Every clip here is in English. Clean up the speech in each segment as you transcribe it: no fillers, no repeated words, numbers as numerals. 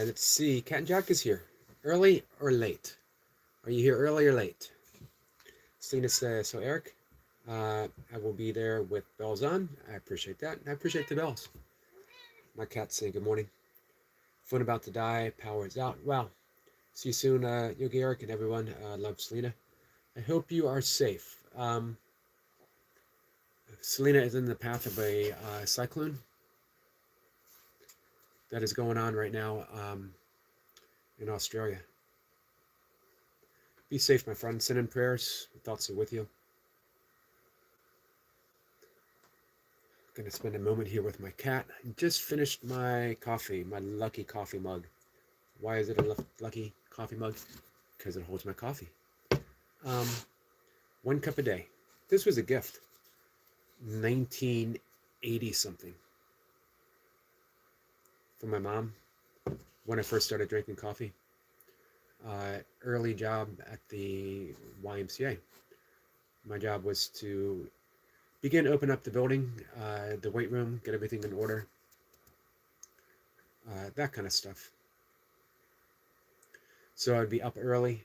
Let's see. Cat and Jack is here. Early or late? Are you here early or late? Selena says, so Eric, I will be there with bells on. I appreciate that. I appreciate the bells. My cat's saying good morning. Phone about to die. Power is out. Wow. See you soon, Yogi, Eric, and everyone. Love, Selena. I hope you are safe. Selena is in the path of a cyclone that is going on right now in Australia. Be safe, my friend. Send in prayers. Thoughts are with you. I'm going to spend a moment here with my cat. I just finished my coffee, my lucky coffee mug. Why is it a lucky coffee mug? Because it holds my coffee. 1 cup a day. This was a gift. 1980 something. From my mom when I first started drinking coffee. Early job at the YMCA. My job was to begin to open up the building, the weight room, get everything in order, that kind of stuff. So I'd be up early,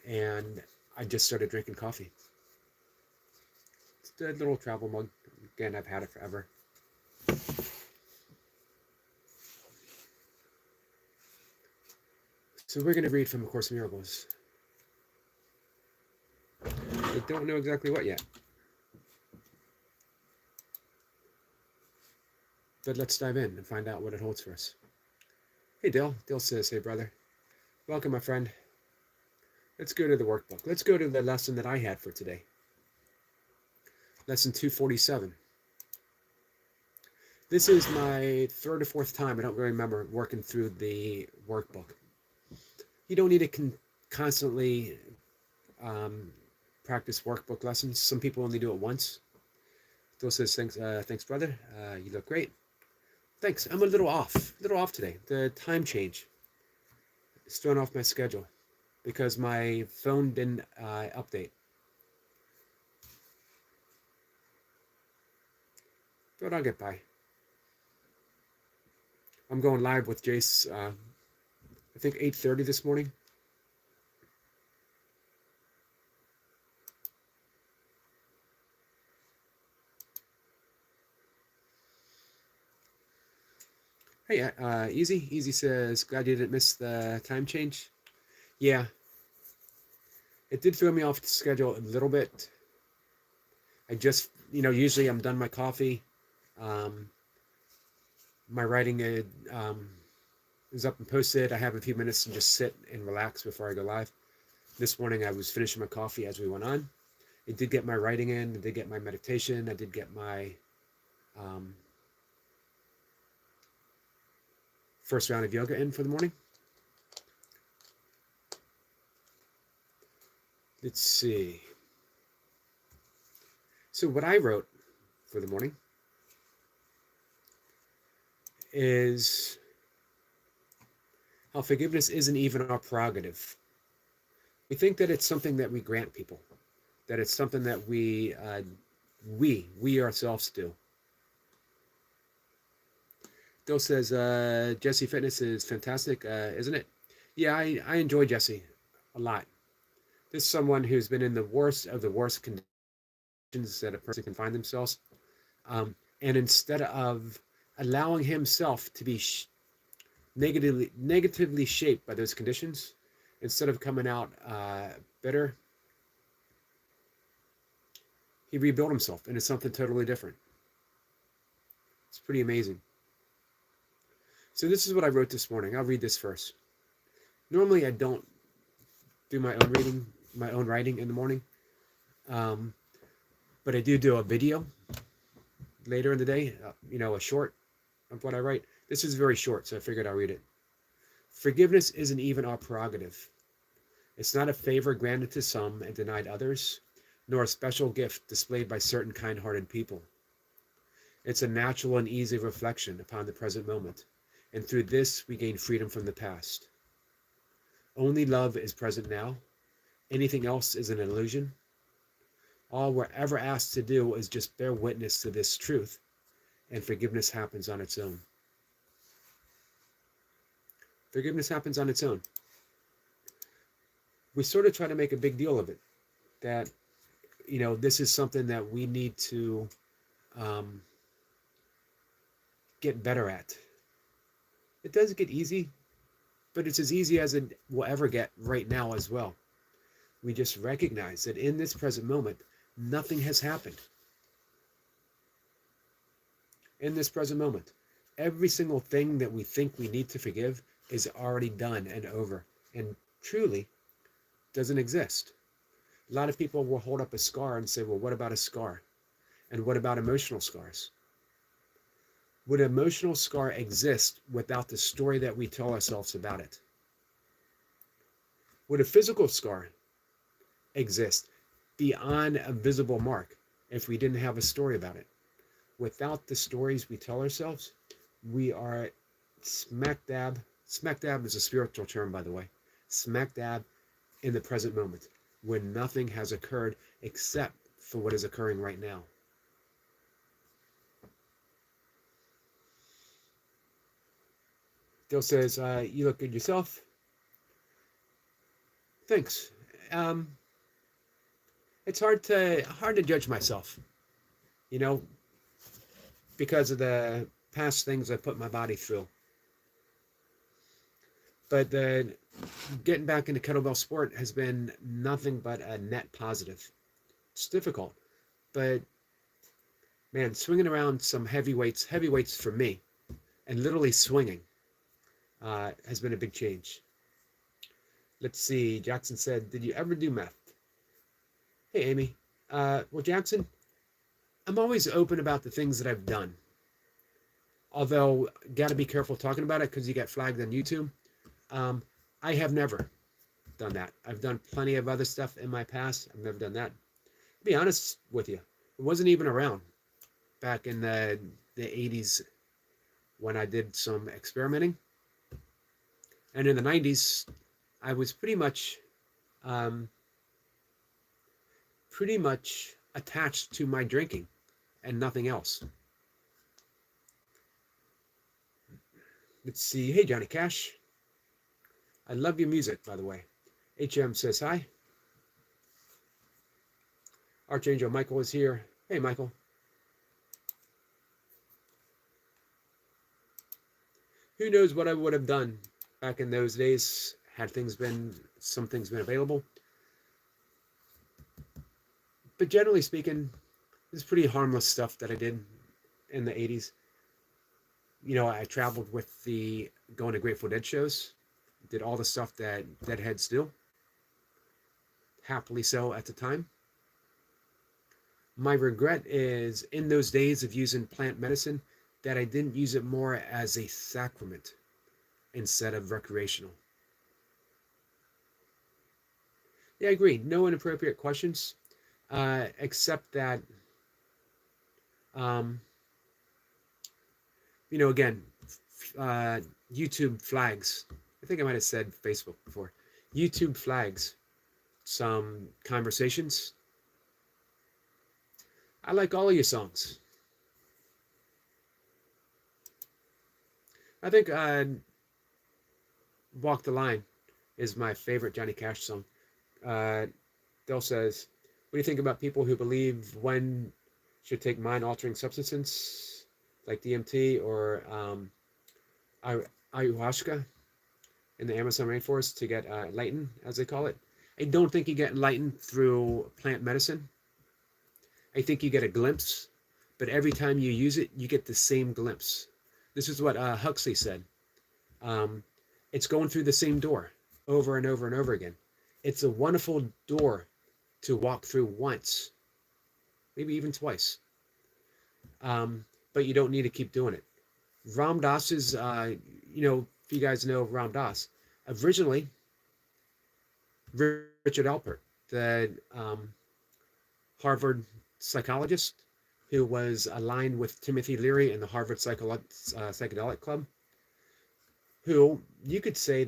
and I just started drinking coffee. It's a little travel mug. Again, I've had it forever. So we're going to read from A Course in Miracles. I don't know exactly what yet. But let's dive in and find out what it holds for us. Hey, Dale. Dale says, hey, brother. Welcome, my friend. Let's go to the workbook. Let's go to the lesson that I had for today. Lesson 247. This is my third or fourth time, I don't really remember, working through the workbook. You don't need to constantly practice workbook lessons. Some people only do it once. Dale says, thanks, brother. You look great. Thanks. I'm a little off today. The time change is thrown off my schedule because my phone didn't update. But I'll get by. I'm going live with Jace, I think 8:30 this morning. Hey, Easy says, glad you didn't miss the time change. Yeah, it did throw me off the schedule a little bit. I just, usually I'm done my coffee. My writing is up and posted. I have a few minutes to just sit and relax before I go live. This morning I was finishing my coffee as we went on. I did get my writing in. I did get my meditation. I did get my first round of yoga in for the morning. Let's see. So what I wrote for the morning is how forgiveness isn't even our prerogative. We think that it's something that we grant people, that it's something that we ourselves do. Bill says, Jesse Fitness is fantastic, isn't it? Yeah, I enjoy Jesse a lot. This is someone who's been in the worst of the worst conditions that a person can find themselves. And instead of allowing himself to be negatively shaped by those conditions, instead of coming out bitter, he rebuilt himself into something totally different. It's pretty amazing. So this is what I wrote this morning. I'll read this first. Normally I don't do my own writing in the morning. But I do a video later in the day, a short of what I write. This is very short, so I figured I'll read it. Forgiveness isn't even our prerogative. It's not a favor granted to some and denied others, nor a special gift displayed by certain kind-hearted people. It's a natural and easy reflection upon the present moment, and through this we gain freedom from the past. Only love is present now. Anything else is an illusion. All we're ever asked to do is just bear witness to this truth, and forgiveness happens on its own. Forgiveness happens on its own. We sort of try to make a big deal of it, that, this is something that we need to um, get better at. It doesn't get easy, but it's as easy as it will ever get right now as well. We just recognize that in this present moment, nothing has happened. In this present moment, every single thing that we think we need to forgive is already done and over, and truly doesn't exist. A lot of people will hold up a scar and say, well, what about a scar? And what about emotional scars? Would an emotional scar exist without the story that we tell ourselves about it? Would a physical scar exist beyond a visible mark if we didn't have a story about it? Without the stories we tell ourselves, we are smack dab is a spiritual term, by the way, smack dab in the present moment, when nothing has occurred except for what is occurring right now. Dill says, you look good yourself. Thanks. It's hard to judge myself, because of the past things I put my body through. But getting back into kettlebell sport has been nothing but a net positive. It's difficult, but man, swinging around some heavyweights for me, and literally swinging, has been a big change. Let's see. Jackson said, did you ever do meth? Hey, Amy. Well, Jackson, I'm always open about the things that I've done. Although, got to be careful talking about it because you get flagged on YouTube. I have never done that. I've done plenty of other stuff in my past. I've never done that. To be honest with you, it wasn't even around back in the 80s when I did some experimenting. And in the 90s, I was pretty much attached to my drinking and nothing else. Let's see. Hey, Johnny Cash. I love your music, by the way. HM says hi. Archangel Michael is here. Hey, Michael. Who knows what I would have done back in those days had some things been available. But generally speaking, it's pretty harmless stuff that I did in the 80s. I traveled with going to Grateful Dead shows. Did all the stuff that Deadheads do. Happily so at the time. My regret is in those days of using plant medicine that I didn't use it more as a sacrament instead of recreational. Yeah, I agree. No inappropriate questions, except that, again, YouTube flags. I think I might have said Facebook before. YouTube flags some conversations. I like all of your songs. I think Walk the Line is my favorite Johnny Cash song. Dell says, what do you think about people who believe one should take mind-altering substances like DMT or ayahuasca in the Amazon rainforest to get enlightened, as they call it? I don't think you get enlightened through plant medicine. I think you get a glimpse, but every time you use it, you get the same glimpse. This is what Huxley said. It's going through the same door over and over and over again. It's a wonderful door to walk through once, maybe even twice. But you don't need to keep doing it. Ram Dass is, if you guys know Ram Dass, originally, Richard Alpert, the Harvard psychologist who was aligned with Timothy Leary in the Harvard Psychedelic Club, who you could say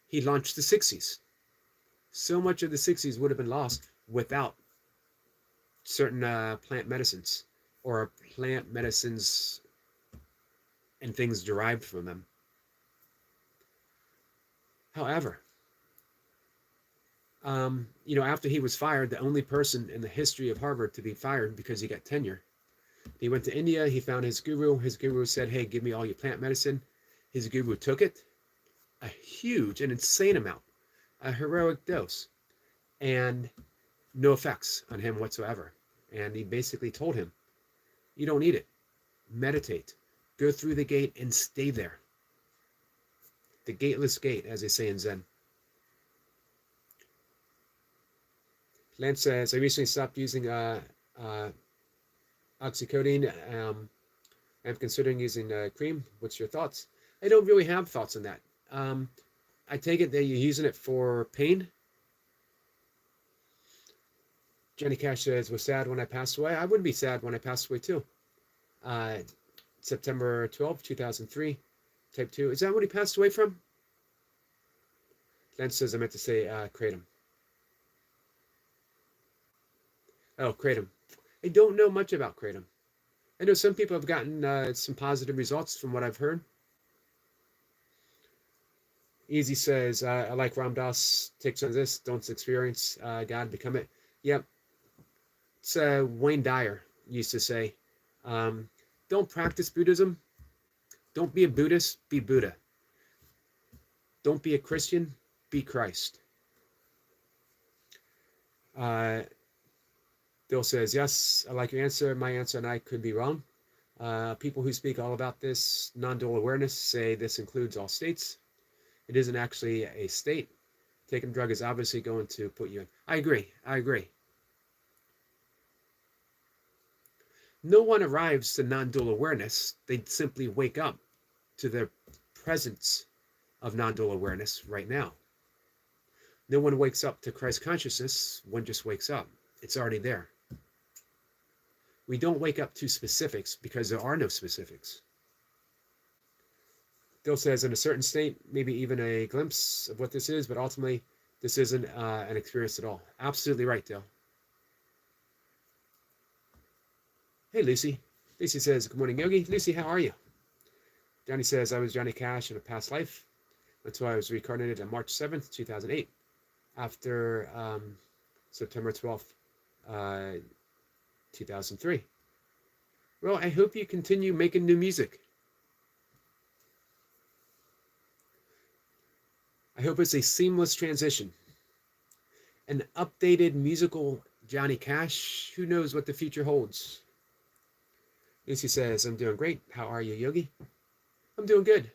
he launched the 60s. So much of the 60s would have been lost without certain plant medicines or plant medicines and things derived from them. However, after he was fired, the only person in the history of Harvard to be fired because he got tenure, he went to India. He found his guru. His guru said, "Hey, give me all your plant medicine." His guru took it, a huge, an insane amount, a heroic dose, and no effects on him whatsoever. And he basically told him, "You don't need it. Meditate. Go through the gate and stay there." The gateless gate, as they say in Zen. Lance says, "I recently stopped using oxycodone. I'm considering using cream. What's your thoughts?" I don't really have thoughts on that. I take it that you're using it for pain. Jenny Cash says, "Was sad when I passed away." I would be sad when I passed away too. September 12th, 2003, type 2. Is that what he passed away from? Lance says, "I meant to say kratom." Oh, kratom. I don't know much about kratom. I know some people have gotten some positive results from what I've heard. Easy says, "I like Ram Dass takes on this. Don't experience God, become it." Yep. It's Wayne Dyer used to say, don't practice Buddhism. Don't be a Buddhist, be Buddha. Don't be a Christian, be Christ. Bill says, "Yes, I like your answer. My answer and I could be wrong. People who speak all about this non-dual awareness say this includes all states. It isn't actually a state. Taking a drug is obviously going to put you in." I agree. No one arrives to non-dual awareness. They simply wake up to the presence of non-dual awareness right now. No one wakes up to Christ consciousness. One just wakes up. It's already there. We don't wake up to specifics because there are no specifics. Dill says, "In a certain state, maybe even a glimpse of what this is, but ultimately, this isn't an experience at all." Absolutely right, Dill. Hey, Lucy. Lucy says, "Good morning, Yogi." Lucy, how are you? Johnny says, "I was Johnny Cash in a past life until I was reincarnated on March 7th, 2008, after September 12th, 2003. Well, I hope you continue making new music. I hope it's a seamless transition. An updated musical Johnny Cash. Who knows what the future holds?" Lucy says, "I'm doing great. How are you, Yogi?" I'm doing good.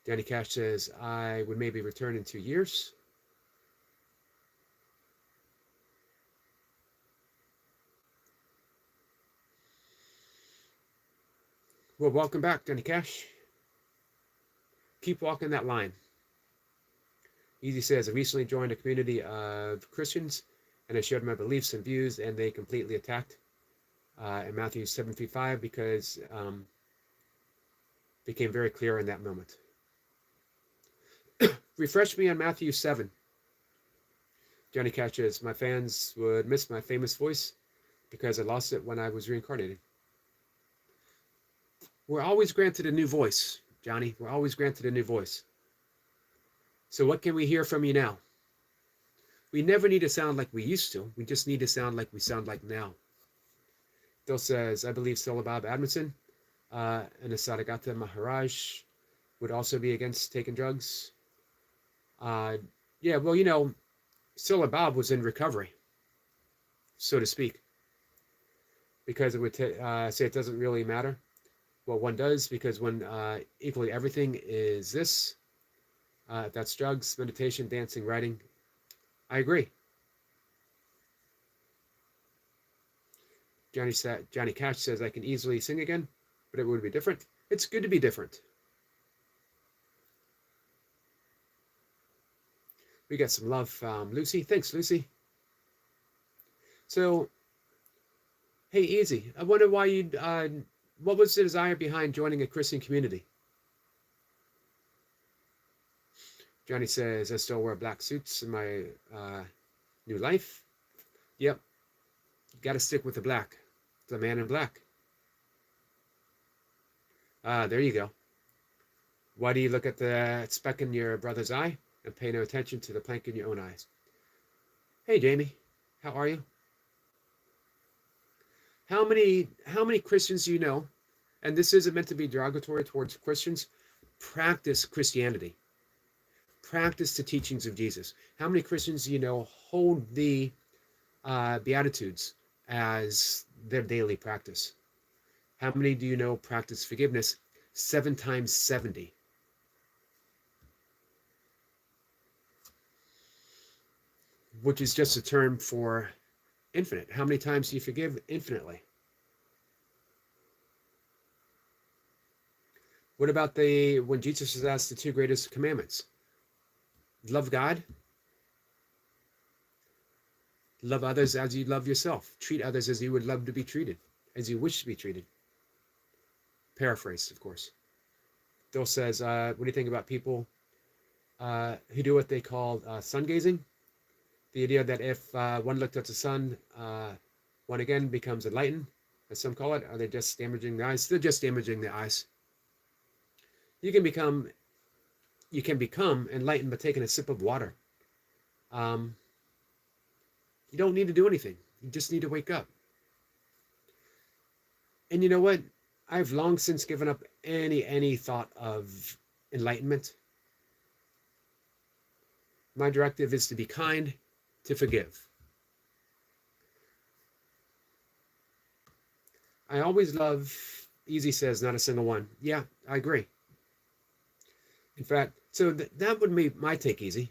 Johnny Cash says, "I would maybe return in 2 years." Well, welcome back, Johnny Cash. Keep walking that line. Easy says, "I recently joined a community of Christians, and I shared my beliefs and views, and they completely attacked in Matthew 7:5 because became very clear in that moment." Refresh me on Matthew 7. Johnny Cash says, "My fans would miss my famous voice because I lost it when I was reincarnated." We're always granted a new voice, Johnny. We're always granted a new voice. So what can we hear from you now? We never need to sound like we used to. We just need to sound like we sound like now. Bill says, "I believe Srila Bob Adamson and the Sadhgata Maharaj would also be against taking drugs." Yeah, well, Srila Bob was in recovery, so to speak, because it would say it doesn't really matter what one does, because when equally everything is this, that's drugs, meditation, dancing, writing. I agree. Johnny Cash says, "I can easily sing again, but it would be different." It's good to be different. We got some love from Lucy. Thanks, Lucy. So, hey, Easy, I wonder why you what was the desire behind joining a Christian community? Johnny says, "I still wear black suits in my new life." Yep. got to stick with the black. The man in black. There you go. Why do you look at the speck in your brother's eye and pay no attention to the plank in your own eyes? Hey, Jamie, how are you? How many Christians do you know? And this isn't meant to be derogatory towards Christians. Practice Christianity. Practice the teachings of Jesus. How many Christians do you know hold the Beatitudes as their daily practice? How many do you know practice forgiveness 7 times 70? Which is just a term for infinite. How many times do you forgive? Infinitely. What about when Jesus was asked the 2 greatest commandments? Love God. Love others as you love yourself. Treat others as you would love to be treated, as you wish to be treated. Paraphrase, of course. Bill says, what do you think about people who do what they call sun gazing? The idea that if one looked at the sun, one again becomes enlightened, as some call it. Are they just damaging the eyes? They're just damaging the eyes. You can become enlightened by taking a sip of water. You don't need to do anything. You just need to wake up. And you know what? I've long since given up any thought of enlightenment. My directive is to be kind, to forgive. I always love, Easy says, not a single one. Yeah, I agree. In fact, so that would be my take, Easy.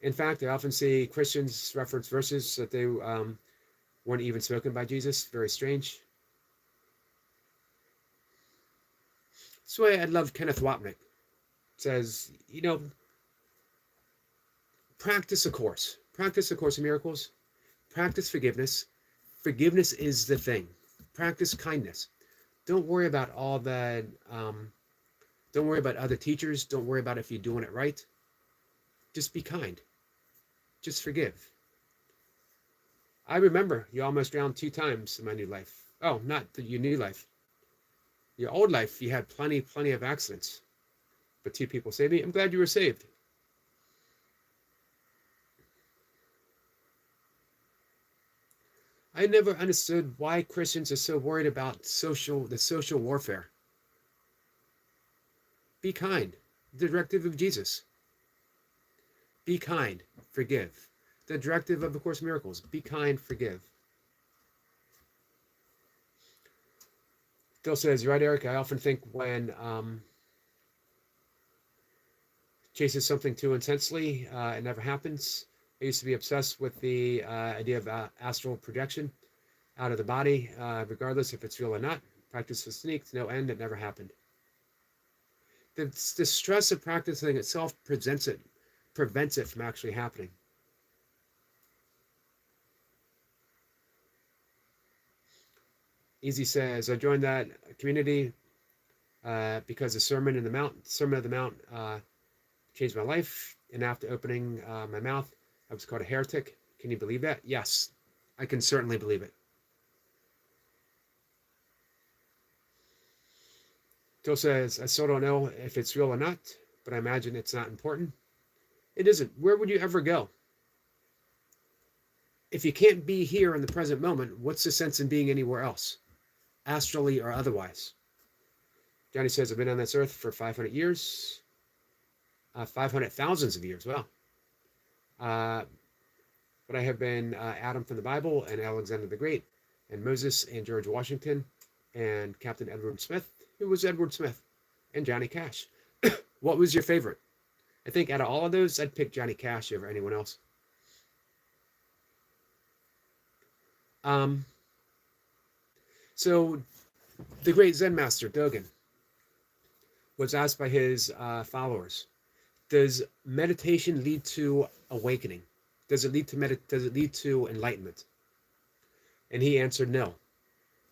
In fact, I often see Christians reference verses that they weren't even spoken by Jesus. Very strange. That's why I love Kenneth Wapnick. Says, practice a course. Practice a course in miracles. Practice forgiveness. Forgiveness is the thing. Practice kindness. Don't worry about all that. Don't worry about other teachers. Don't worry about if you're doing it right. Just be kind. Just forgive. I remember you almost drowned 2 times in my new life. Oh, not your new life. Your old life, you had plenty of accidents. But 2 people saved me. I'm glad you were saved. I never understood why Christians are so worried about the social warfare. Be kind. The directive of Jesus. Be kind. Forgive. The directive of the Course of Miracles. Be kind. Forgive. Phil says, you're right, Eric. I often think when chases something too intensely, it never happens. I used to be obsessed with the idea of astral projection out of the body, regardless if it's real or not. Practice was sneaked, no end, it never happened. The stress of practicing itself prevents it from actually happening. Easy says, I joined that community because the Sermon on the Mount changed my life. And after opening my mouth, I was called a heretic. Can you believe that? Yes, I can certainly believe it. Phil says, I still don't know if it's real or not, but I imagine it's not important. It isn't. Where would you ever go? If you can't be here in the present moment, what's the sense in being anywhere else, astrally or otherwise? Johnny says, I've been on this earth for 500 years. 500 thousands of years. Wow. But I have been Adam from the Bible and Alexander the Great and Moses and George Washington and Captain Edward Smith. Who was Edward Smith? And Johnny Cash. What was your favorite? I think out of all of those, I'd pick Johnny Cash over anyone else. So the great Zen master, Dogen, was asked by his followers, does meditation lead to awakening? Does it lead to enlightenment? And he answered no,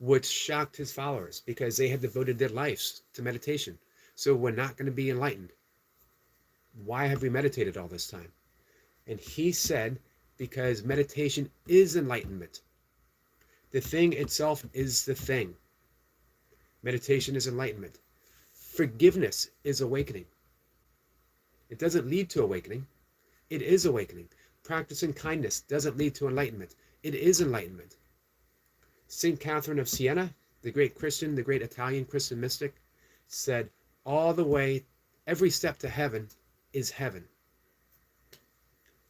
which shocked his followers because they had devoted their lives to meditation. So we're not going to be enlightened. Why have we meditated all this time? And he said, because meditation is enlightenment. The thing itself is the thing. Meditation is enlightenment. Forgiveness is awakening. It doesn't lead to awakening. It is awakening. Practicing kindness doesn't lead to enlightenment. It is enlightenment. St. Catherine of Siena, the great Christian, the great Italian Christian mystic, said, all the way, every step to heaven is heaven.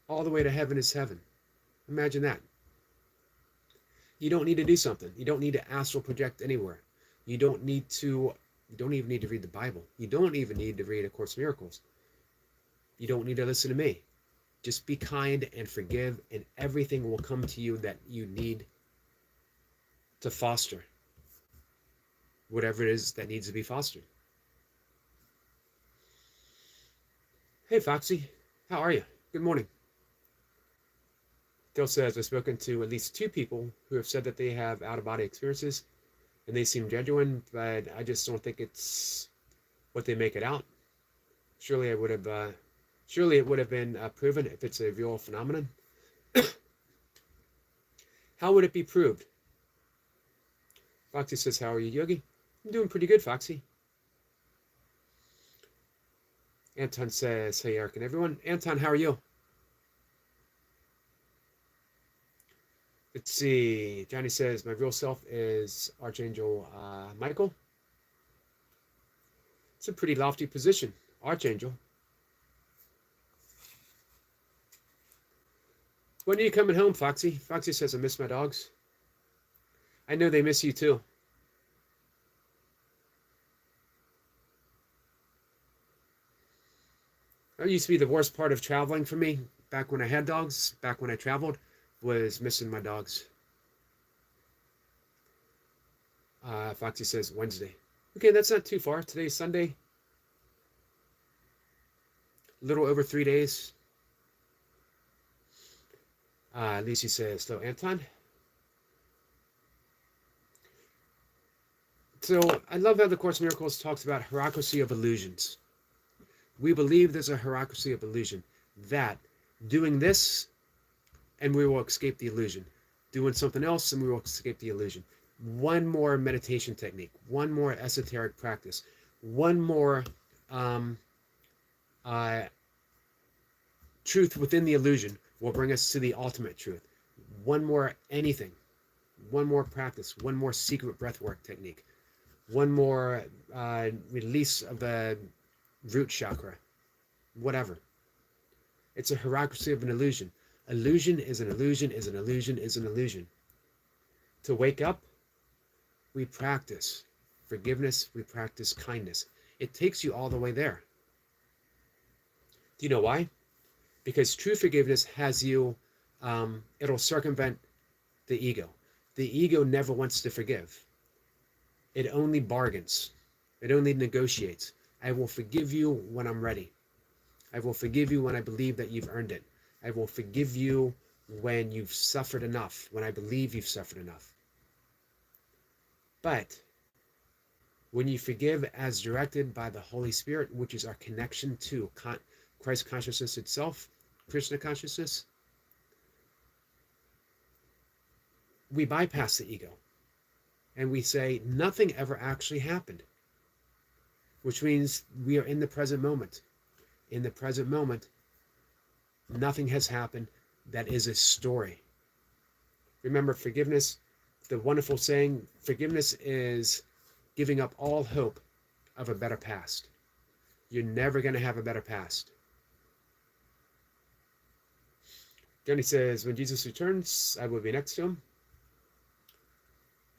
All the way to heaven is heaven. Imagine that. You don't need to do something. You don't need to astral project anywhere. You don't even need to read the Bible. You don't even need to read A Course in Miracles. You don't need to listen to me. Just be kind and forgive, and everything will come to you that you need to foster whatever it is that needs to be fostered. Hey, Foxy. How are you? Good morning. Dale says, I've spoken to at least 2 people who have said that they have out-of-body experiences, and they seem genuine, but I just don't think it's what they make it out. Surely it would have been proven if it's a real phenomenon. How would it be proved? Foxy says, how are you, Yogi? I'm doing pretty good, Foxy. Anton says, hey, Eric and everyone. Anton, how are you? Let's see. Johnny says, my real self is Archangel Michael. It's a pretty lofty position, Archangel. When are you coming home, Foxy? Foxy says, I miss my dogs. I know they miss you too. That used to be the worst part of traveling for me, back when I had dogs, back when I traveled, was missing my dogs. Foxy says Wednesday. Okay, that's not too far. Today's Sunday. A little over 3 days. Lucy says, so Anton. So I love how the Course in Miracles talks about hierarchy of illusions. We believe there's a hierarchy of illusion, that doing this and we will escape the illusion. Doing something else and we will escape the illusion. One more meditation technique, one more esoteric practice, one more truth within the illusion will bring us to the ultimate truth. One more anything, one more practice, one more secret breathwork technique, one more release of the root chakra, whatever. It's a hierarchy of an illusion. Illusion is an illusion, is an illusion, is an illusion. To wake up, we practice forgiveness, we practice kindness. It takes you all the way there. Do you know why? Because true forgiveness has you, it'll circumvent the ego. The ego never wants to forgive. It only bargains. It only negotiates. I will forgive you when I'm ready. I will forgive you when I believe that you've earned it. I will forgive you when you've suffered enough, when I believe you've suffered enough. But when you forgive as directed by the Holy Spirit, which is our connection to Christ consciousness itself, Krishna consciousness, we bypass the ego and we say nothing ever actually happened, which means we are in the present moment. In the present moment, nothing has happened that is a story. Remember, forgiveness, the wonderful saying, forgiveness is giving up all hope of a better past. You're never going to have a better past. Johnny says, when Jesus returns, I will be next to him.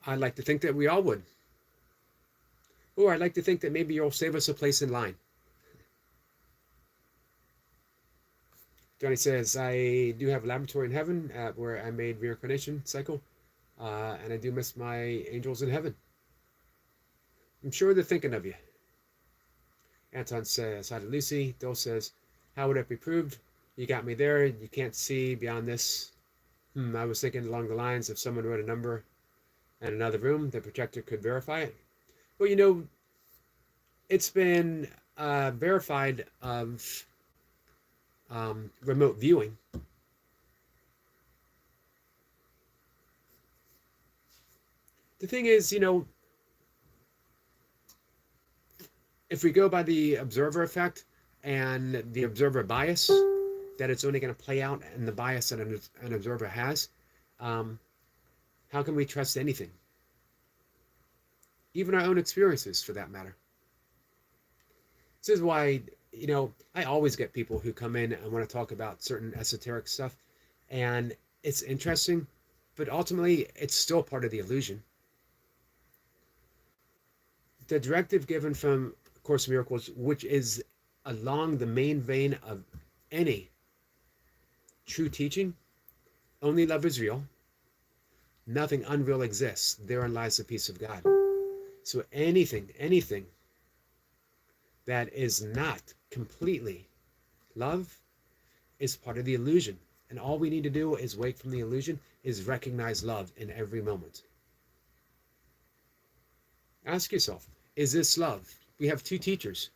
I'd like to think that we all would. Or I'd like to think that maybe you'll save us a place in line. Johnny says, I do have a laboratory in heaven where I made reincarnation cycle, and I do miss my angels in heaven. I'm sure they're thinking of you. Anton says, hi to Lucy. Dole says, how would it be proved? You got me there. You can't see beyond this. I was thinking along the lines of someone wrote a number in another room, the projector could verify it. Well, you know, it's been verified of remote viewing. The thing is, if we go by the observer effect and the observer bias, that it's only going to play out in the bias that an observer has, um, how can we trust anything? Even our own experiences, for that matter. This is why, I always get people who come in and want to talk about certain esoteric stuff, and it's interesting, but ultimately, it's still part of the illusion. The directive given from Course in Miracles, which is along the main vein of any true teaching, only love is real. Nothing unreal exists. Therein lies the peace of God. So anything that is not completely love is part of the illusion. And all we need to do is wake from the illusion, is recognize love in every moment. Ask yourself, is this love? We have two teachers.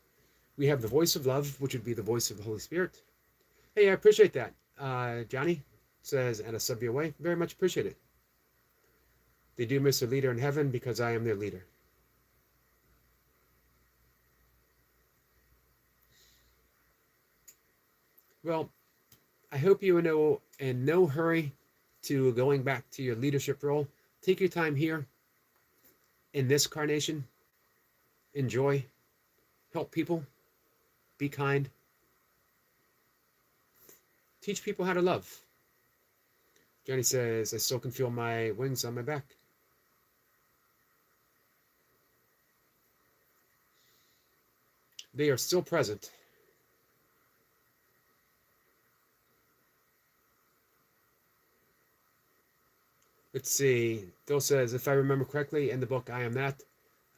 We have the voice of love, which would be the voice of the Holy Spirit. Hey, I appreciate that. Johnny says, and a sub your way. Very much appreciate it. They do miss a leader in heaven because I am their leader. Well, I hope you are in no hurry to going back to your leadership role. Take your time here in this carnation. Enjoy. Help people. Be kind. Teach people how to love. Johnny says, I still can feel my wings on my back. They are still present. Let's see. Bill says, if I remember correctly, in the book I Am That,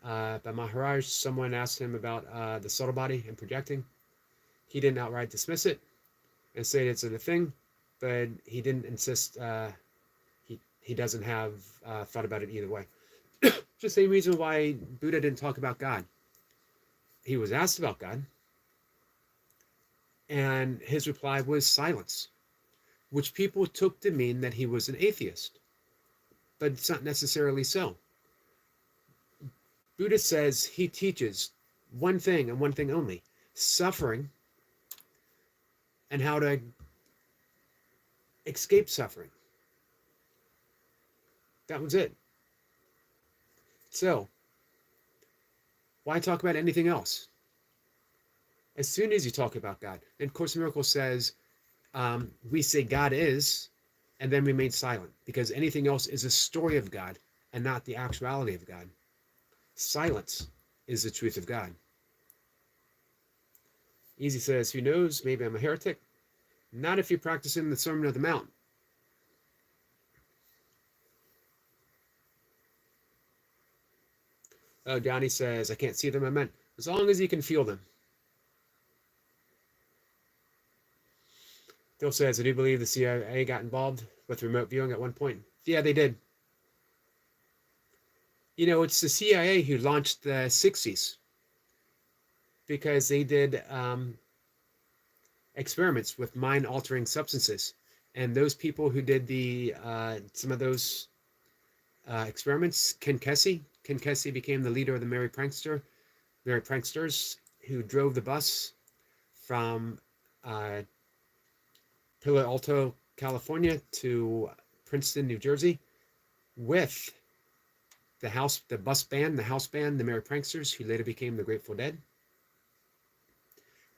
by Maharaj, someone asked him about the subtle body and projecting. He didn't outright dismiss it and say it's a thing, but he didn't insist. He doesn't have thought about it either way. It's the same reason why Buddha didn't talk about God. He was asked about God, and his reply was silence, which people took to mean that he was an atheist. But it's not necessarily so. Buddha says he teaches one thing and one thing only: suffering and how to escape suffering. That was it. So, why talk about anything else? As soon as you talk about God, and Course in Miracles says, we say God is, and then remain silent, because anything else is a story of God and not the actuality of God. Silence is the truth of God. Easy says, who knows, maybe I'm a heretic. Not if you're practicing the Sermon on the Mount. Oh, Johnny says, I can't see them, I meant, as long as you can feel them. Bill says, I do believe the CIA got involved with remote viewing at one point. Yeah, they did. It's the CIA who launched the 60s because they did experiments with mind-altering substances. And those people who did some of those experiments, Ken Kesey became the leader of the Merry Pranksters, who drove the bus from Palo Alto, California to Princeton, New Jersey, with the house band, the Merry Pranksters, who later became the Grateful Dead.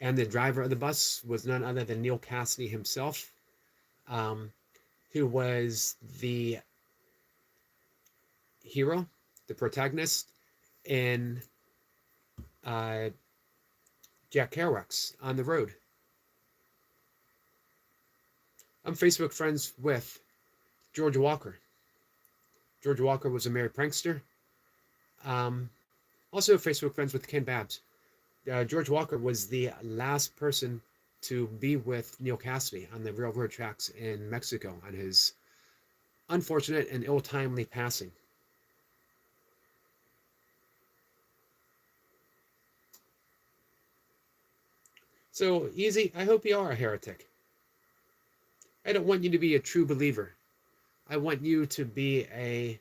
And the driver of the bus was none other than Neil Cassidy himself, who was the hero, the protagonist in Jack Kerouac's On the Road. I'm Facebook friends with George Walker. George Walker was a Merry Prankster. Also Facebook friends with Ken Babbs. George Walker was the last person to be with Neil Cassidy on the railroad tracks in Mexico on his unfortunate and ill-timely passing. So, Easy, I hope you are a heretic. I don't want you to be a true believer. I want you to be a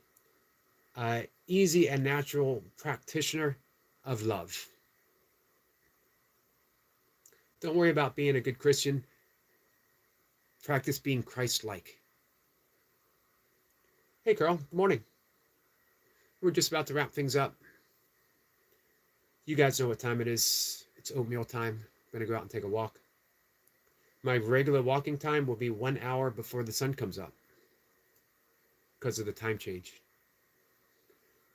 easy and natural practitioner of love. Don't worry about being a good Christian. Practice being Christ-like. Hey, Carl. Good morning. We're just about to wrap things up. You guys know what time it is. It's oatmeal time. I'm going to go out and take a walk. My regular walking time will be 1 hour before the sun comes up because of the time change,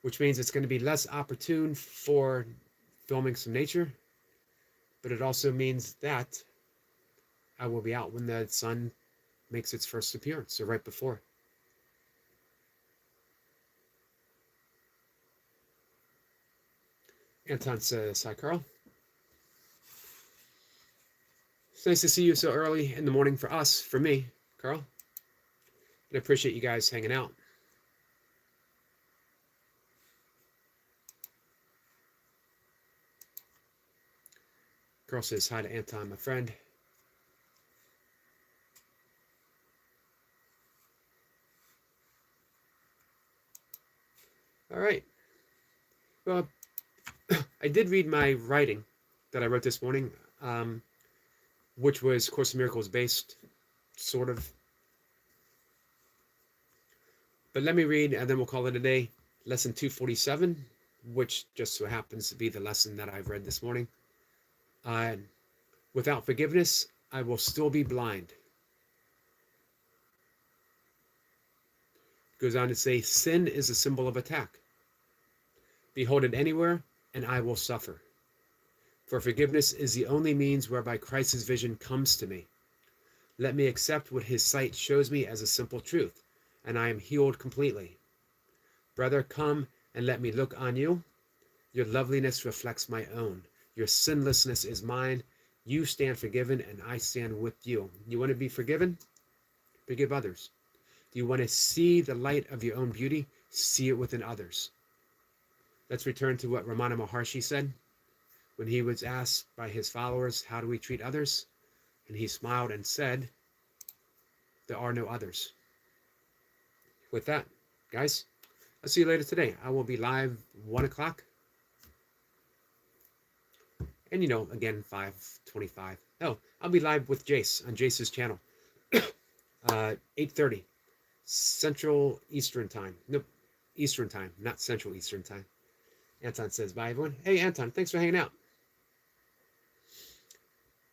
which means it's going to be less opportune for filming some nature, but it also means that I will be out when the sun makes its first appearance, so right before. Anton says, hi, Carl. It's nice to see you so early in the morning for us, for me, Carl. And I appreciate you guys hanging out. Carl says hi to Anton, my friend. All right. Well, I did read my writing that I wrote this morning, which was Course in Miracles based, sort of. But let me read, and then we'll call it a day. Lesson 247, which just so happens to be the lesson that I've read this morning. Without forgiveness, I will still be blind. Goes on to say, sin is a symbol of attack. Behold it anywhere, and I will suffer. For forgiveness is the only means whereby Christ's vision comes to me. Let me accept what his sight shows me as a simple truth, and I am healed completely. Brother, come and let me look on you. Your loveliness reflects my own. Your sinlessness is mine. You stand forgiven, and I stand with you. You want to be forgiven? Forgive others. Do you want to see the light of your own beauty? See it within others. Let's return to what Ramana Maharshi said when he was asked by his followers, how do we treat others? And he smiled and said, there are no others. With that, guys, I'll see you later today. I will be live 1 o'clock. And, again, 5:25. Oh, I'll be live with Jace on Jace's channel. 8:30 Central Eastern Time. Nope, Eastern Time, not Central Eastern Time. Anton says, bye, everyone. Hey, Anton, thanks for hanging out.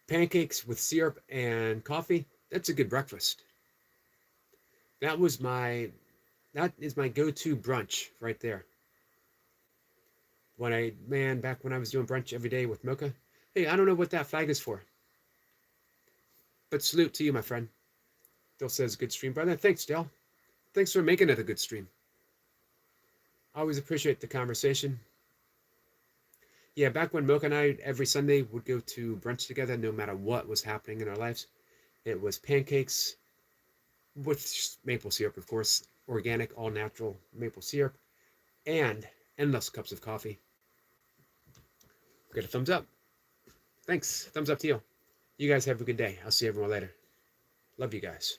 Pancakes with syrup and coffee, that's a good breakfast. That is my go-to brunch right there. Back when I was doing brunch every day with Mocha. Hey, I don't know what that flag is for. But salute to you, my friend. Dill says, good stream, brother. Thanks, Dill. Thanks for making it a good stream. I always appreciate the conversation. Yeah, back when Mocha and I, every Sunday, would go to brunch together, no matter what was happening in our lives. It was pancakes with maple syrup, of course, organic, all-natural maple syrup, and endless cups of coffee. Get a thumbs up. Thanks. Thumbs up to you. You guys have a good day. I'll see everyone later. Love you guys.